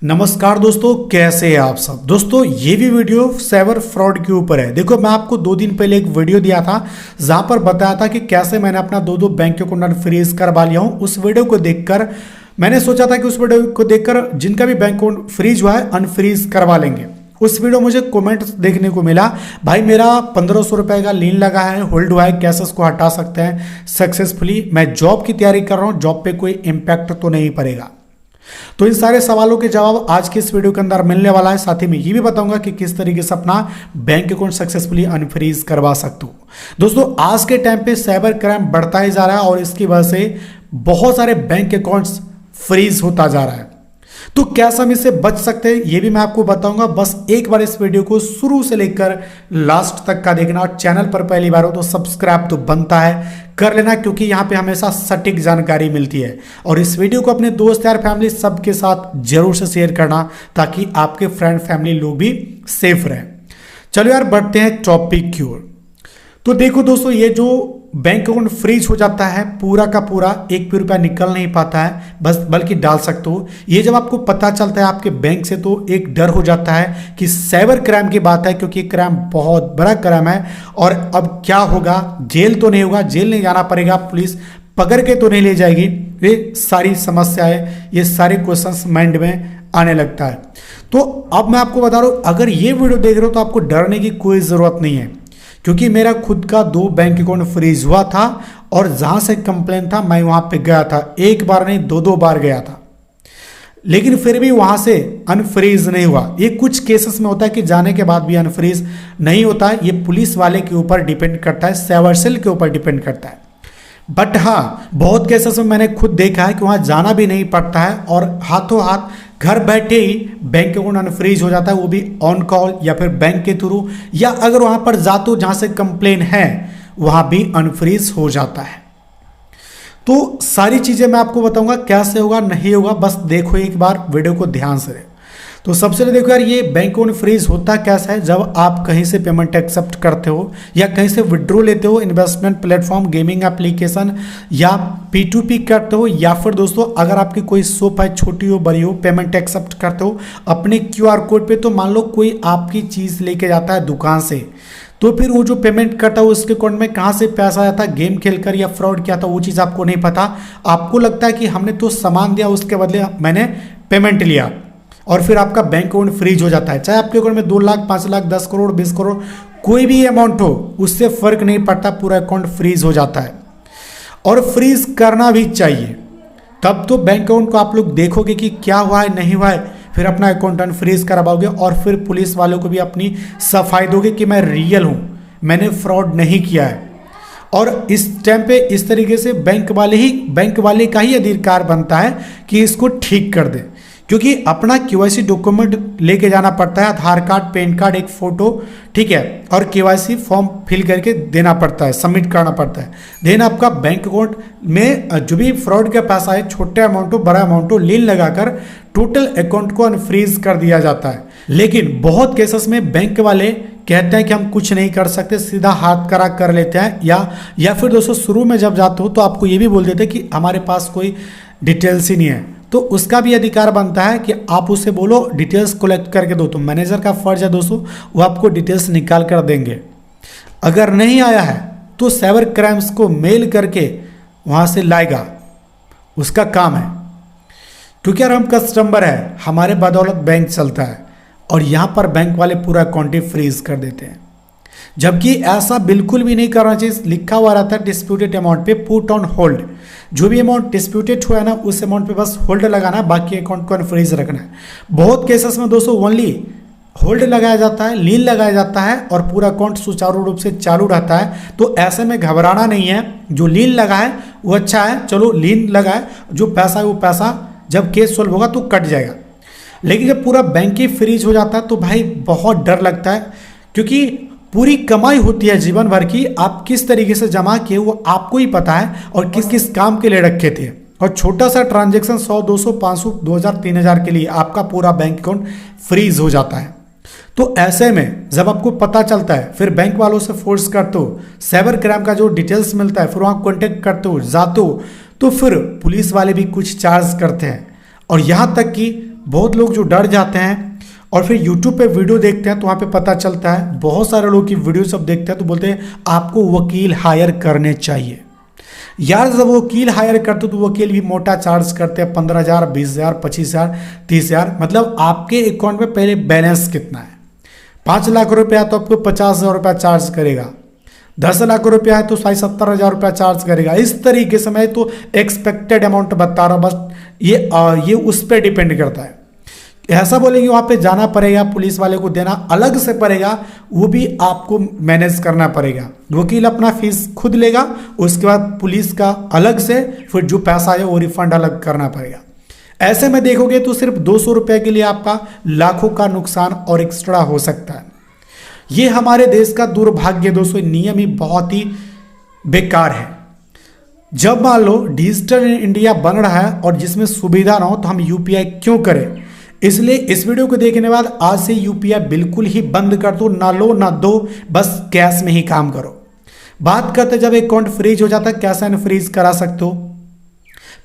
नमस्कार दोस्तों, कैसे हैं आप सब। दोस्तों ये भी वीडियो साइबर फ्रॉड के ऊपर है। देखो, मैं आपको 2 दिन पहले एक वीडियो दिया था जहां पर बताया था कि कैसे मैंने अपना दो बैंक अकाउंट अनफ्रीज करवा लिया हूं। उस वीडियो को देखकर मैंने सोचा था कि उस वीडियो को देखकर जिनका भी बैंक अकाउंट फ्रीज हुआ है अनफ्रीज करवा लेंगे। उस वीडियो मुझे कमेंट देखने को मिला, भाई मेरा 1500 रुपए का लीन लगा है, होल्ड हुआ है, कैसे इसको हटा सकते हैं सक्सेसफुली। मैं जॉब की तैयारी कर रहा हूं, जॉब पे कोई इम्पैक्ट तो नहीं पड़ेगा। तो इन सारे सवालों के जवाब आज के इस वीडियो के अंदर मिलने वाला है। साथ ही में ये भी बताऊंगा कि किस तरीके से अपना बैंक अकाउंट सक्सेसफुली अनफ्रीज करवा सकते हो। दोस्तों आज के टाइम पे साइबर क्राइम बढ़ता ही जा रहा है और इसकी वजह से बहुत सारे बैंक अकाउंट्स फ्रीज होता जा रहा है। तो कैसे हम इससे बच सकते हैं ये भी मैं आपको बताऊंगा। बस एक बार इस वीडियो को शुरू से लेकर लास्ट तक का देखना और चैनल पर पहली बार हो तो सब्सक्राइब तो बनता है कर लेना, क्योंकि यहाँ पे हमेशा सटीक जानकारी मिलती है। और इस वीडियो को अपने दोस्त यार फैमिली सबके साथ जरूर से शेयर करना ताकि आपके फ्रेंड फैमिली लोग भी सेफ रहें। चलो यार बढ़ते हैं टॉपिक की ओर। तो देखो दोस्तों, ये जो बैंक अकाउंट फ्रीज हो जाता है पूरा का पूरा, एक भी रुपया निकल नहीं पाता है बस, बल्कि डाल सकते हो। ये जब आपको पता चलता है आपके बैंक से तो एक डर हो जाता है कि साइबर क्राइम की बात है, क्योंकि क्राइम बहुत बड़ा क्राइम है। और अब क्या होगा, जेल तो नहीं होगा, जेल नहीं जाना पड़ेगा, पुलिस पकड़ के तो नहीं ले जाएगी। ये सारी समस्याएं, ये सारे क्वेश्चंस माइंड में आने लगता है। तो अब मैं आपको बता रहा हूं, अगर ये वीडियो देख रहे हो तो आपको डरने की कोई जरूरत नहीं है, क्योंकि मेरा खुद का 2 बैंक अकाउंट फ्रीज हुआ था और जहां से कंप्लेन था मैं वहां पे गया था। एक बार नहीं 2 बार गया था, लेकिन फिर भी वहां से अनफ्रीज नहीं हुआ। ये कुछ केसेस में होता है कि जाने के बाद भी अनफ्रीज नहीं होता है। ये पुलिस वाले के ऊपर डिपेंड करता है, साइबर सेल के ऊपर डिपेंड करता है। बट हाँ, बहुत केसेस में मैंने खुद देखा है कि वहां जाना भी नहीं पड़ता है और हाथों हाथ घर बैठे ही बैंक अकाउंट अनफ्रीज हो जाता है, वो भी ऑन कॉल या फिर बैंक के थ्रू, या अगर वहां पर जातो जहां से कंप्लेन है वहां भी अनफ्रीज हो जाता है। तो सारी चीजें मैं आपको बताऊंगा कैसे होगा नहीं होगा, बस देखो एक बार वीडियो को ध्यान से। तो सबसे पहले देखो यार, ये बैंक अकाउंट फ्रीज होता कैसा है। जब आप कहीं से पेमेंट एक्सेप्ट करते हो या कहीं से विड्रॉ लेते हो, इन्वेस्टमेंट प्लेटफॉर्म, गेमिंग एप्लीकेशन या P2P करते हो, या फिर दोस्तों अगर आपकी कोई शॉप है, छोटी हो बड़ी हो, पेमेंट एक्सेप्ट करते हो अपने QR कोड पे, तो मान लो कोई आपकी चीज़ लेके जाता है दुकान से, तो फिर वो जो पेमेंट करता है उसके अकाउंट में कहाँ से पैसा आया था, गेम खेलकर या फ्रॉड किया था, वो चीज़ आपको नहीं पता। आपको लगता है कि हमने तो सामान दिया, उसके बदले मैंने पेमेंट लिया, और फिर आपका बैंक अकाउंट फ्रीज हो जाता है। चाहे आपके अकाउंट में 2 लाख, 5 लाख, 10 करोड़, 20 करोड़, कोई भी अमाउंट हो, उससे फर्क नहीं पड़ता, पूरा अकाउंट फ्रीज हो जाता है। और फ्रीज करना भी चाहिए, तब तो बैंक अकाउंट को आप लोग देखोगे कि क्या हुआ है नहीं हुआ है, फिर अपना अकाउंट अनफ्रीज करवाओगे और फिर पुलिस वालों को भी अपनी सफाई दोगे कि मैं रियल हूँ, मैंने फ्रॉड नहीं किया है। और इस टाइम पे इस तरीके से बैंक वाले का ही अधिकार बनता है कि इसको ठीक कर दे, क्योंकि अपना KYC डॉक्यूमेंट लेके जाना पड़ता है, आधार कार्ड, पैन कार्ड, एक फोटो, ठीक है, और KYC फॉर्म फिल करके देना पड़ता है, सबमिट करना पड़ता है। देन आपका बैंक अकाउंट में जो भी फ्रॉड का पैसा है, छोटे अमाउंट हो बड़ा अमाउंट हो, लीन लगाकर टोटल अकाउंट को अनफ्रीज कर दिया जाता है। लेकिन बहुत केसेस में बैंक वाले कहते हैं कि हम कुछ नहीं कर सकते, सीधा हाथ करा कर लेते हैं, या फिर दोस्तों शुरू में जब जाते हो तो आपको ये भी बोल देते हैं कि हमारे पास कोई डिटेल्स ही नहीं है। तो उसका भी अधिकार बनता है कि आप उससे बोलो डिटेल्स कलेक्ट करके दो। तो मैनेजर का फर्ज है दोस्तों, वो आपको डिटेल्स निकाल कर देंगे। अगर नहीं आया है तो साइबर क्राइम्स को मेल करके वहाँ से लाएगा, उसका काम है। क्योंकि यार हम कस्टमर है, हमारे बदौलत बैंक चलता है, और यहाँ पर बैंक वाले पूरा अकाउंट ही फ्रीज कर देते हैं, जबकि ऐसा बिल्कुल भी नहीं करना चाहिए। लिखा हुआ रहता है डिस्प्यूटेड अमाउंट पे पुट ऑन होल्ड, जो भी अमाउंट डिस्प्यूटेड हुआ है ना उस अमाउंट पे बस होल्ड लगाना है, बाकी अकाउंट को अनफ्रीज रखना है। बहुत केसेस में दोस्तों ओनली होल्ड लगाया जाता है, लीन लगाया जाता है और पूरा अकाउंट सुचारू रूप से चालू रहता है। तो ऐसे में घबराना नहीं है, जो लीन लगा है वो अच्छा है, चलो लीन लगा है, जो पैसा है वो पैसा जब केस सोल्व होगा तो कट जाएगा। लेकिन जब पूरा बैंक ही फ्रीज हो जाता है तो भाई बहुत डर लगता है, क्योंकि पूरी कमाई होती है जीवन भर की, आप किस तरीके से जमा किए वो आपको ही पता है, और किस किस काम के लिए रखे थे। और छोटा सा ट्रांजैक्शन 100, 200, 500, 2000, 3000 के लिए आपका पूरा बैंक अकाउंट फ्रीज हो जाता है। तो ऐसे में जब आपको पता चलता है, फिर बैंक वालों से फोर्स करते हो, साइबर क्राइम का जो डिटेल्स मिलता है, फिर वहाँ कॉन्टेक्ट करते हो, जाते हो, तो फिर पुलिस वाले भी कुछ चार्ज करते हैं। और यहाँ तक कि बहुत लोग जो डर जाते हैं और फिर YouTube पे वीडियो देखते हैं तो वहाँ पे पता चलता है, बहुत सारे लोग की वीडियो सब देखते हैं तो बोलते हैं आपको वकील हायर करने चाहिए। यार जब वकील हायर करते तो वकील भी मोटा चार्ज करते हैं, 15,000, 20,000, 25,000, 30,000। मतलब आपके अकाउंट में पहले बैलेंस कितना है। 5 लाख रुपया तो आपको 50,000 रुपया चार्ज करेगा, 10 लाख रुपया है तो 70,000 रुपया चार्ज करेगा। इस तरीके से मैं तो एक्सपेक्टेड अमाउंट बता रहा हूँ, बस ये उस पर डिपेंड करता है। ऐसा बोलेंगे वहाँ पे जाना पड़ेगा, पुलिस वाले को देना अलग से पड़ेगा, वो भी आपको मैनेज करना पड़ेगा। वकील अपना फीस खुद लेगा, उसके बाद पुलिस का अलग से, फिर जो पैसा है वो रिफंड अलग करना पड़ेगा। ऐसे में देखोगे तो सिर्फ 200 रुपये के लिए आपका लाखों का नुकसान और एक्स्ट्रा हो सकता है। ये हमारे देश का दुर्भाग्य दोस्तों, नियम ही बहुत ही बेकार है। जब मान लो डिजिटल इंडिया बन रहा है और जिसमें सुविधा ना हो तो हम यूपीआई क्यों करें। इसलिए इस वीडियो को देखने के बाद आज से यूपीआई बिल्कुल ही बंद कर दो, ना लो ना दो, बस कैश में ही काम करो। बात करते जब अकाउंट फ्रीज हो जाता है कैसे अनफ्रीज करा सकते हो।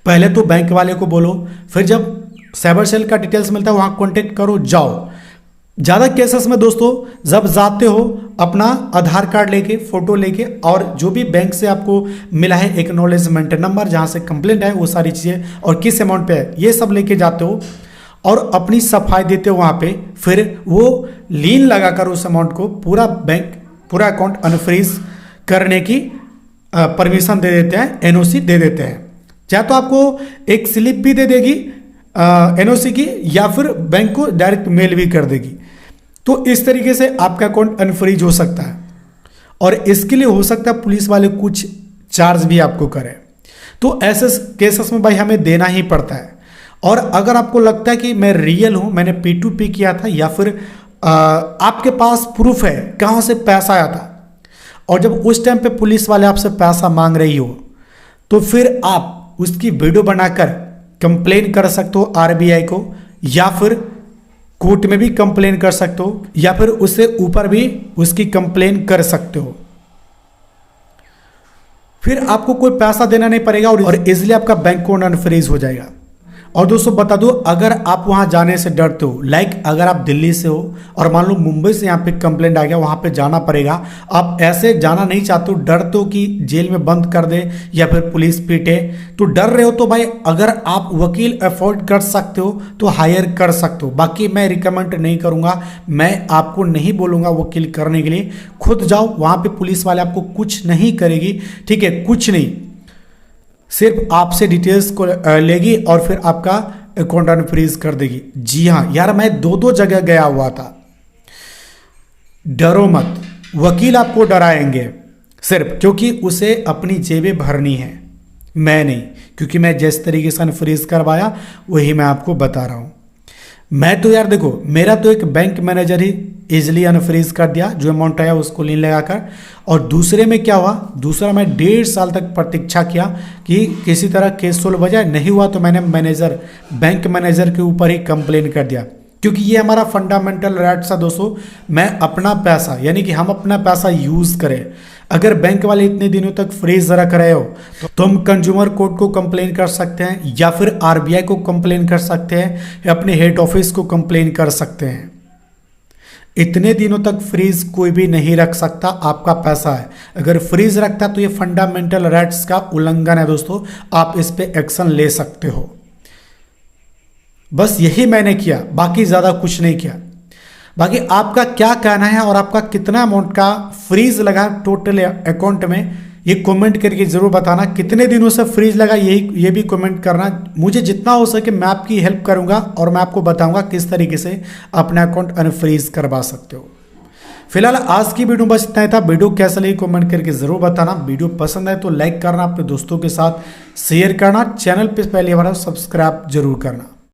पहले तो बैंक वाले को बोलो, फिर जब साइबर सेल का डिटेल्स मिलता है वहां कांटेक्ट करो, जाओ। ज़्यादा केसेस में दोस्तों जब जाते हो अपना आधार कार्ड लेके, फोटो लेके, और जो भी बैंक से आपको मिला है एक्नॉलेजमेंट नंबर जहां से कंप्लेंट है वो सारी चीज़ें और किस अमाउंट पे है ये सब लेके जाते हो और अपनी सफाई देते हो वहाँ पे। फिर वो लीन लगाकर उस अमाउंट को पूरा बैंक पूरा अकाउंट अनफ्रीज करने की परमिशन दे देते हैं, एनओसी दे देते हैं। चाहे तो आपको एक स्लिप भी दे देगी एनओसी की, या फिर बैंक को डायरेक्ट मेल भी कर देगी। तो इस तरीके से आपका अकाउंट अनफ्रीज हो सकता है और इसके लिए हो सकता है पुलिस वाले कुछ चार्ज भी आपको करें। तो ऐसे केसेस में भाई हमें देना ही पड़ता है। और अगर आपको लगता है कि मैं रियल हूं, मैंने P2P किया था, या फिर आपके पास प्रूफ है कहां से पैसा आया था, और जब उस टाइम पे पुलिस वाले आपसे पैसा मांग रही हो तो फिर आप उसकी वीडियो बनाकर कंप्लेन कर सकते हो RBI को, या फिर कोर्ट में भी कंप्लेन कर सकते हो, या फिर उससे ऊपर भी उसकी कंप्लेन कर सकते हो। फिर आपको कोई पैसा देना नहीं पड़ेगा और इजीली आपका बैंक अकाउंट अनफ्रीज हो जाएगा। और दोस्तों बता दो, अगर आप वहां जाने से डरते हो, लाइक अगर आप दिल्ली से हो और मान लो मुंबई से यहाँ पे कंप्लेंट आ गया, वहां पे जाना पड़ेगा, आप ऐसे जाना नहीं चाहते हो, डरते हो कि जेल में बंद कर दे या फिर पुलिस पीटे, तो डर रहे हो, तो भाई अगर आप वकील अफोर्ड कर सकते हो तो हायर कर सकते हो। बाकी मैं रिकमेंड नहीं करूंगा, मैं आपको नहीं बोलूंगा वकील करने के लिए। खुद जाओ, वहां पे पुलिस वाले आपको कुछ नहीं करेगी, ठीक है, कुछ नहीं, सिर्फ आपसे डिटेल्स को लेगी और फिर आपका अकाउंट अनफ्रीज कर देगी। जी हाँ यार, मैं 2 जगह गया हुआ था। डरो मत, वकील आपको डराएंगे सिर्फ क्योंकि उसे अपनी जेबें भरनी है, मैं नहीं, क्योंकि मैं जिस तरीके से अनफ्रीज करवाया वही मैं आपको बता रहा हूं। मैं तो यार देखो, मेरा तो एक बैंक मैनेजर ही इजिली अनफ्रीज कर दिया, जो अमाउंट आया उसको लीन लगाकर। और दूसरे में क्या हुआ, दूसरा मैं 1.5 साल तक प्रतीक्षा किया कि किसी तरह केस सोल्व हो जाए, नहीं हुआ तो मैंने बैंक मैनेजर के ऊपर ही कंप्लेन कर दिया, क्योंकि ये हमारा फंडामेंटल राइट्स है दोस्तों। मैं अपना पैसा, यानी कि हम अपना पैसा यूज करें। अगर बैंक वाले इतने दिनों तक फ्रीज रख रहे हो तो हम कंज्यूमर कोर्ट को कंप्लेन कर सकते हैं, या फिर RBI को कंप्लेन कर सकते हैं, या अपने हेड ऑफिस को कंप्लेन कर सकते हैं। इतने दिनों तक फ्रीज कोई भी नहीं रख सकता, आपका पैसा है। अगर फ्रीज रखता तो ये फंडामेंटल राइट्स का उल्लंघन है दोस्तों, आप इस पे एक्शन ले सकते हो। बस यही मैंने किया, बाकी ज़्यादा कुछ नहीं किया। बाकी आपका क्या कहना है और आपका कितना अमाउंट का फ्रीज लगा टोटल अकाउंट में, ये कमेंट करके ज़रूर बताना। कितने दिनों से फ्रीज लगा ये भी कमेंट करना। मुझे जितना हो सके मैं आपकी हेल्प करूंगा और मैं आपको बताऊंगा किस तरीके से अपना अकाउंट अनफ्रीज करवा सकते हो। फिलहाल आज की वीडियो बस इतना ही था। वीडियो कैसा लगी कमेंट करके ज़रूर बताना। वीडियो पसंद आए तो लाइक करना, अपने दोस्तों के साथ शेयर करना, चैनल पर पहली बार सब्सक्राइब जरूर करना।